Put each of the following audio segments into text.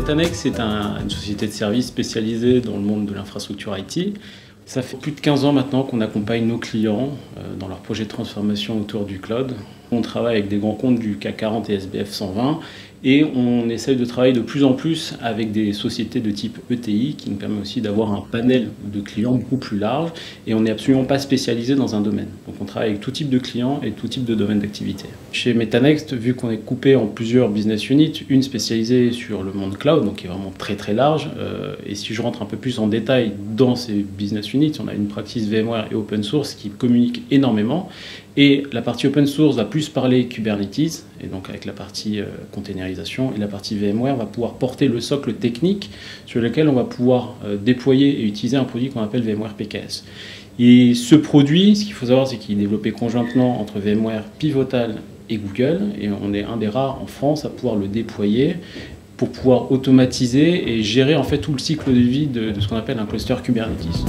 Metanext, c'est une société de services spécialisée dans le monde de l'infrastructure IT. Ça fait plus de 15 ans maintenant qu'on accompagne nos clients dans leurs projets de transformation autour du cloud. On travaille avec des grands comptes du CAC 40 et SBF 120 et on essaye de travailler de plus en plus avec des sociétés de type ETI qui nous permet aussi d'avoir un panel de clients beaucoup plus large et on n'est absolument pas spécialisé dans un domaine. Donc on travaille avec tout type de clients et tout type de domaine d'activité. Chez Metanext, vu qu'on est coupé en plusieurs business units, une spécialisée sur le monde cloud, donc qui est vraiment très très large, et si je rentre un peu plus en détail dans ces business units, on a une practice VMware et open source qui communiquent énormément. Et la partie open source va plus parler Kubernetes, et donc avec la partie containerisation, et la partie VMware va pouvoir porter le socle technique sur lequel on va pouvoir déployer et utiliser un produit qu'on appelle VMware PKS. Et ce produit, ce qu'il faut savoir, c'est qu'il est développé conjointement entre VMware, Pivotal et Google, et on est un des rares en France à pouvoir le déployer pour pouvoir automatiser et gérer en fait tout le cycle de vie de ce qu'on appelle un cluster Kubernetes.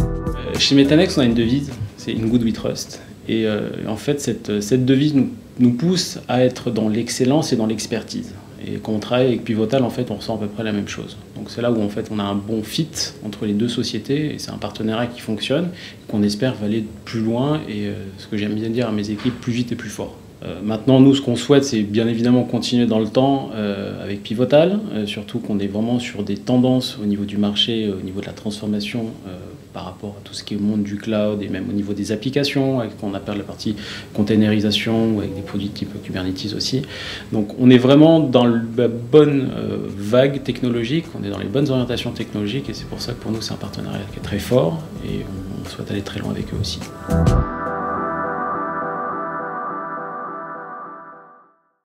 Chez Metanext, on a une devise, c'est In Good We Trust. Et en fait, cette devise nous pousse à être dans l'excellence et dans l'expertise. Et quand on travaille avec Pivotal, en fait, on ressent à peu près la même chose. Donc c'est là où en fait, on a un bon fit entre les deux sociétés et c'est un partenariat qui fonctionne, qu'on espère va aller plus loin et ce que j'aime bien dire à mes équipes, plus vite et plus fort. Maintenant, nous, ce qu'on souhaite, c'est bien évidemment continuer dans le temps avec Pivotal, surtout qu'on est vraiment sur des tendances au niveau du marché, au niveau de la transformation par rapport à tout ce qui est au monde du cloud et même au niveau des applications, avec qu'on appelle la partie containerisation ou avec des produits type Kubernetes aussi. Donc on est vraiment dans la bonne vague technologique, on est dans les bonnes orientations technologiques et c'est pour ça que pour nous, c'est un partenariat qui est très fort et on souhaite aller très loin avec eux aussi.